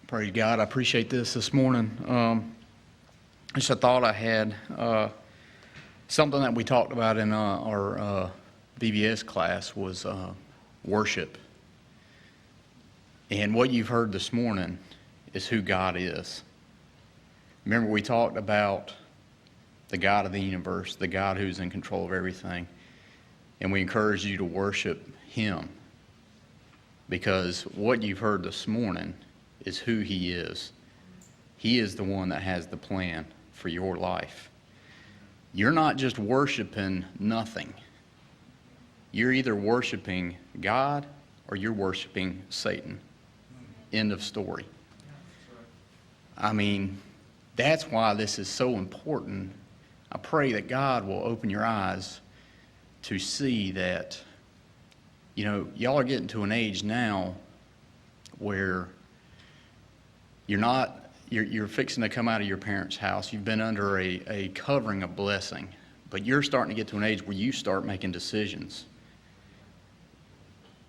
Praise God. I appreciate this morning. Just a thought I had. Something that we talked about in our VBS class was worship. And what you've heard this morning is who God is. Remember, we talked about the God of the universe, the God who's in control of everything. And we encourage you to worship Him. Because what you've heard this morning is who He is. He is the one that has the plan for your life. You're not just worshiping nothing. You're either worshiping God or you're worshiping Satan. End of story. I mean, that's why this is so important. I pray that God will open your eyes to see that, y'all are getting to an age now where you're fixing to come out of your parents' house. You've been under a covering of blessing, but you're starting to get to an age where you start making decisions.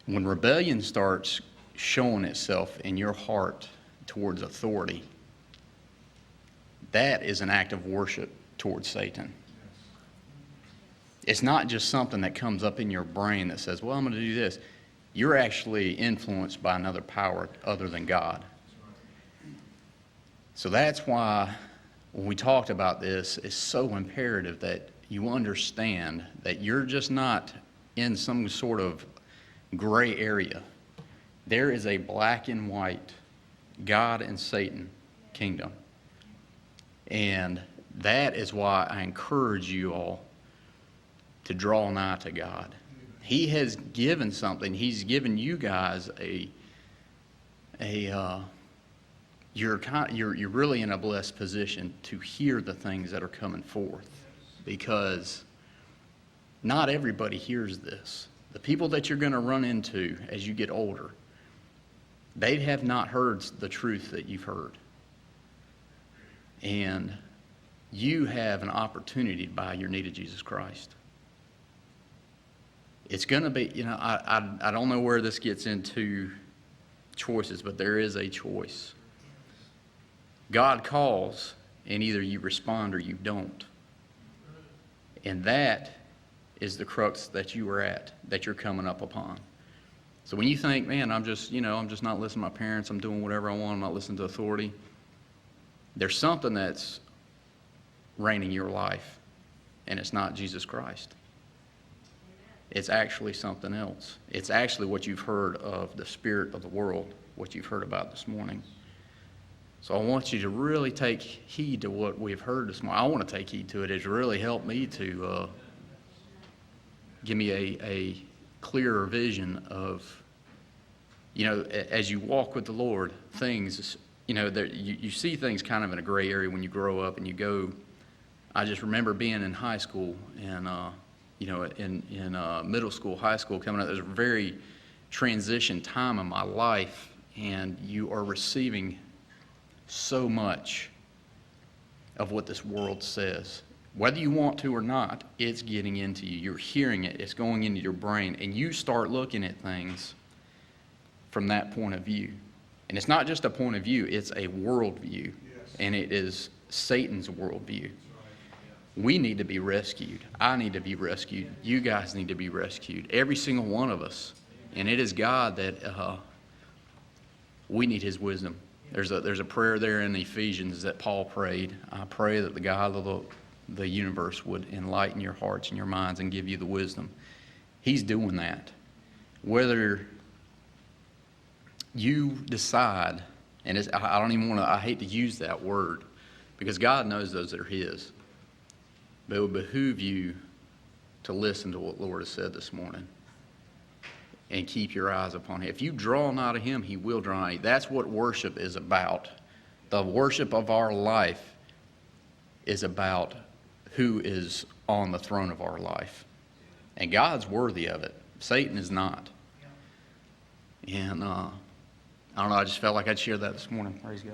When rebellion starts showing itself in your heart towards authority, that is an act of worship towards Satan. It's not just something that comes up in your brain that says, well, I'm going to do this. You're actually influenced by another power other than God. So that's why when we talked about this, it's so imperative that you understand that you're just not in some sort of gray area. There is a black and white God and Satan kingdom. And that is why I encourage you all to draw nigh to God. He has given something. He's given you guys you're really in a blessed position to hear the things that are coming forth, because not everybody hears this. The people that you're going to run into as you get older, they have not heard the truth that you've heard. And you have an opportunity to buy your need of Jesus Christ. It's going to be, I don't know where this gets into choices, but there is a choice. God calls, and either you respond or you don't. And that is the crux that you are at, that you're coming up upon. So when you think, man, I'm just not listening to my parents, I'm doing whatever I want, I'm not listening to authority, there's something that's reigning your life, and it's not Jesus Christ. It's actually something else. It's actually what you've heard of the spirit of the world, what you've heard about this morning. So I want you to really take heed to what we've heard this morning. I want to take heed to it. It's really helped me to give me a clearer vision of, as you walk with the Lord, things, you see things kind of in a gray area when you grow up and you go. I just remember being in high school and, in middle school, high school, coming up. There's a very transition time in my life, and you are receiving so much of what this world says. Whether you want to or not, it's getting into you. You're hearing it. It's going into your brain. And you start looking at things from that point of view. And it's not just a point of view. It's a worldview. Yes. And it is Satan's worldview. We need to be rescued. I need to be rescued. You guys need to be rescued. Every single one of us. And it is God that we need His wisdom. There's a prayer there in Ephesians that Paul prayed. I pray that the God of the universe would enlighten your hearts and your minds and give you the wisdom. He's doing that. Whether you decide, and I hate to use that word, because God knows those that are His. But it would behoove you to listen to what the Lord has said this morning and keep your eyes upon Him. If you draw nigh to Him, He will draw nigh. That's what worship is about. The worship of our life is about who is on the throne of our life. And God's worthy of it. Satan is not. And I don't know, I just felt like I'd share that this morning. Praise God.